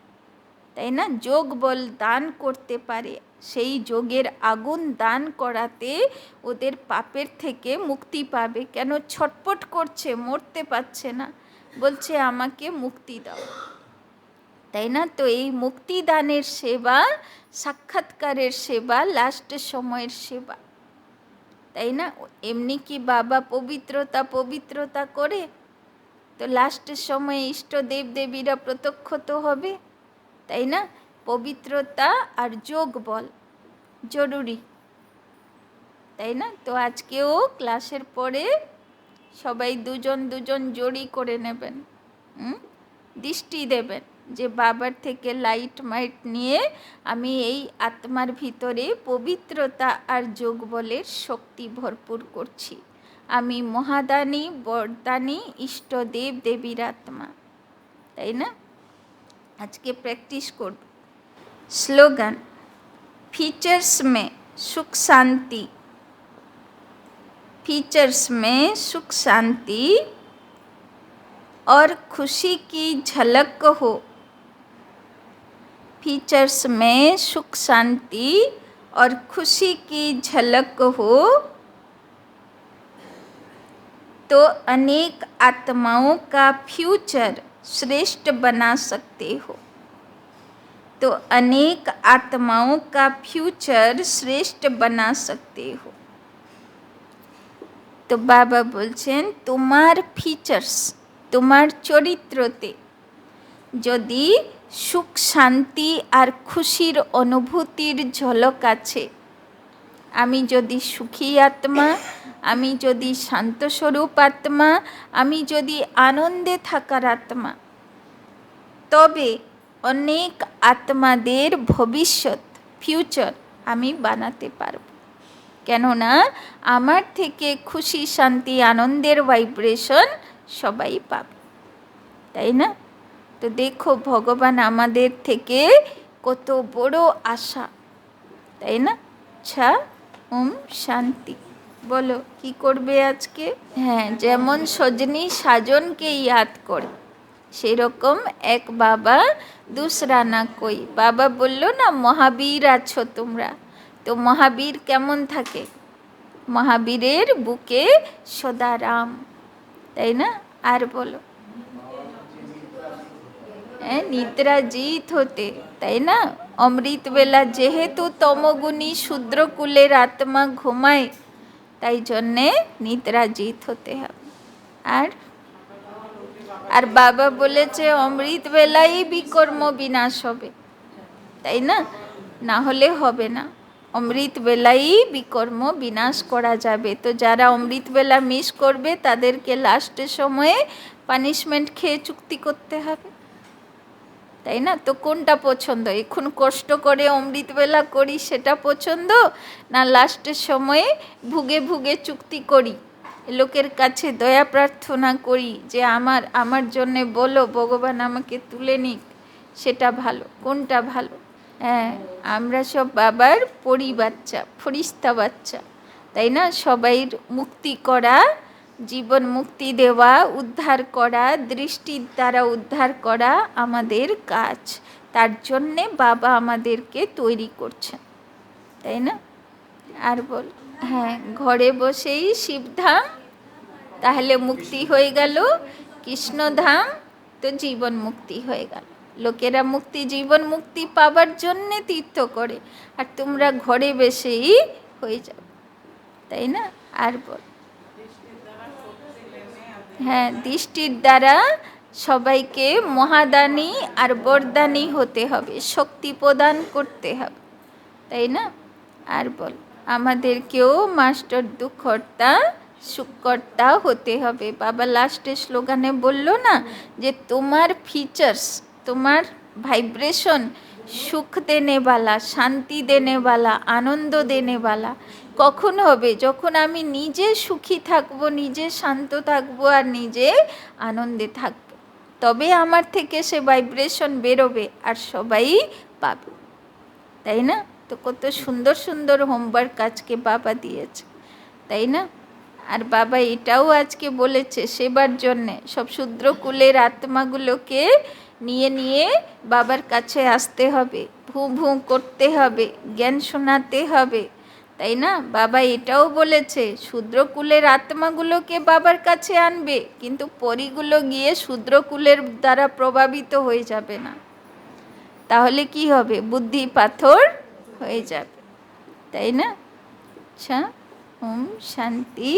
তাই না? যোগ বল দান করতে পারে, সেই যোগের আগুন দান করাতে ওদের পাপের থেকে মুক্তি পাবে। কেন ছটপট করছে, মরতে পারছে না, বলছে আমাকে মুক্তি দাও, তাই না? তো এই মুক্তিদানের সেবা, সাক্ষাৎকারের সেবা, লাস্টের সময়ের সেবা, তাই না? এমনি কি বাবা পবিত্রতা করে? তো লাস্টের সময়ে ইষ্ট দেব দেবীরা প্রত্যক্ষ তো হবে, তাই না? পবিত্রতা আর যোগ বল জরুরি, তাই না? তো আজকেও ক্লাসের পরে সবাই দুজন জড়ি করে নেবেন, দৃষ্টি দেবেন যে বাবার থেকে লাইট মাইট নিয়ে আমি এই আত্মার ভিতরে পবিত্রতা আর যোগ বলের শক্তি ভরপুর করছি। আমি মহাদানী বরদানী ইষ্ট দেব দেবীর আত্মা, তাই না? আজকে প্র্যাকটিস করব। স্লোগান, फीचर्स में सुख शांति, फीचर्स में सुख शांति और खुशी की झलक हो, फीचर्स में सुख शांति और खुशी की झलक हो, तो अनेक आत्माओं का फ्यूचर श्रेष्ठ बना सकते हो, तो अनेक आत्माओं का फ्यूचर श्रेष्ठ बना सकते हो। तो बाबा बोलছেন তোমার ফিচার্স, তোমার চরিত্রতে যদি সুখ শান্তি আর খুশির অনুভূতির ঝলক আছে, আমি যদি সুখী আত্মা, আমি যদি শান্তস্বরূপ আত্মা, আমি যদি আনন্দে থাকার আত্মা, তবে অনেক আত্মাদের ভবিষ্যৎ ফিউচার আমি বানাতে পারব, কেননা আমার থেকে খুশি শান্তি আনন্দের ভাইব্রেশন সবাই পাবে, তাই না? তো দেখো ভগবান আমাদের থেকে কত বড় আশা, তাই না? আচ্ছা, ওম শান্তি। বলো কি করবে আজকে? হ্যাঁ, যেমন সজনী সাজনকে ইয়াদ করে, সেরকম এক বাবা দুসরা না কই। বাবা বলল না মহাবীর আছো তোমরা, তো মহাবীর কেমন থাকে? মহাবীরের বুকে সদা রাম, তাই না? আর বলো, নিদ্রা জিত হতে, তাই না? অমৃতবেলা যেহেতু তমগুণী শূদ্রকুলের আত্মা ঘুমায়, তাই জন্যে নিদ্রা জিত হতে হবে। আর বাবা বলেছে অমৃত বেলাই বিকর্ম বিনাশ হবে, তাই না? না হলে হবে না, অমৃত বেলাই বিকর্ম বিনাশ করা যাবে। তো যারা অমৃত বেলা মিস করবে তাদেরকে লাস্টের সময়ে পানিশমেন্ট খেয়ে চুক্তি করতে হবে, তাই না? তো কোনটা পছন্দ? এখন কষ্ট করে অমৃতবেলা করি সেটা পছন্দ, না লাস্টের সময়ে ভুগে ভুগে চুক্তি করি, লোকের কাছে দয়া প্রার্থনা করি যে আমার জন্যে বলো ভগবান আমাকে তুলে নিক, সেটা ভালো? কোনটা ভালো? হ্যাঁ, আমরা সব বাবার পরি বাচ্চা, ফরিস্তা বাচ্চা, তাই না? সবাইর মুক্তি করা, জীবন মুক্তি দেওয়া, উদ্ধার করা, দৃষ্টির দ্বারা উদ্ধার করা আমাদের কাজ। তার জন্যে বাবা আমাদেরকে তৈরি করছেন, তাই না? আর বল, হ্যাঁ, ঘরে বসেই শিবধাম, তাহলে মুক্তি হয়ে গেল, কৃষ্ণধাম, তো জীবন মুক্তি হয়ে গেল। লোকেরা মুক্তি, জীবন মুক্তি পাবার জন্যে তীর্থ করে, আর তোমরা ঘরে বসেই হয়ে যাও, তাই না? আর বল, হ্যাঁ, দৃষ্টির দ্বারা সবাইকে মহাদানী আর বরদানী হতে হবে, শক্তি প্রদান করতে হবে, তাই না? আর বল, আমাদেরকেও মাস্টার দুঃখকর্তা সুখকর্তা হতে হবে। বাবা লাস্টের স্লোগানে বলল না যে তোমার ফিচার্স, তোমার ভাইব্রেশন সুখ দেনেওয়ালা, শান্তি দেনেওয়ালা, আনন্দ দেনেওয়ালা কখন হবে? যখন আমি নিজে সুখী থাকবো, নিজে শান্ত থাকবো, আর নিজে আনন্দে থাকবো, তবে আমার থেকে সে ভাইব্রেশন বেরোবে আর সবাই পাবে, তাই না? তো কত সুন্দর সুন্দর হোমওয়ার্ক আজকে বাবা দিয়েছে, তাই না? আর বাবা এটাও আজকে বলেছে সেবার জন্যে সব শূদ্রকুলের আত্মাগুলোকে নিয়ে নিয়ে বাবার কাছে আসতে হবে, ভূ ভূ করতে হবে, জ্ঞান শোনাতে হবে, তাই না? বাবা এটাও বলেছে শূদ্রকুলের আত্মাগুলোকে বাবার কাছে আনবে, কিন্তু পরীগুলো গিয়ে শূদ্রকুলের দ্বারা প্রভাবিত হয়ে যাবে না, তাহলে কি হবে? বুদ্ধি পাথর হয়ে যাবে, তাই না? আচ্ছা, ওম শান্তি।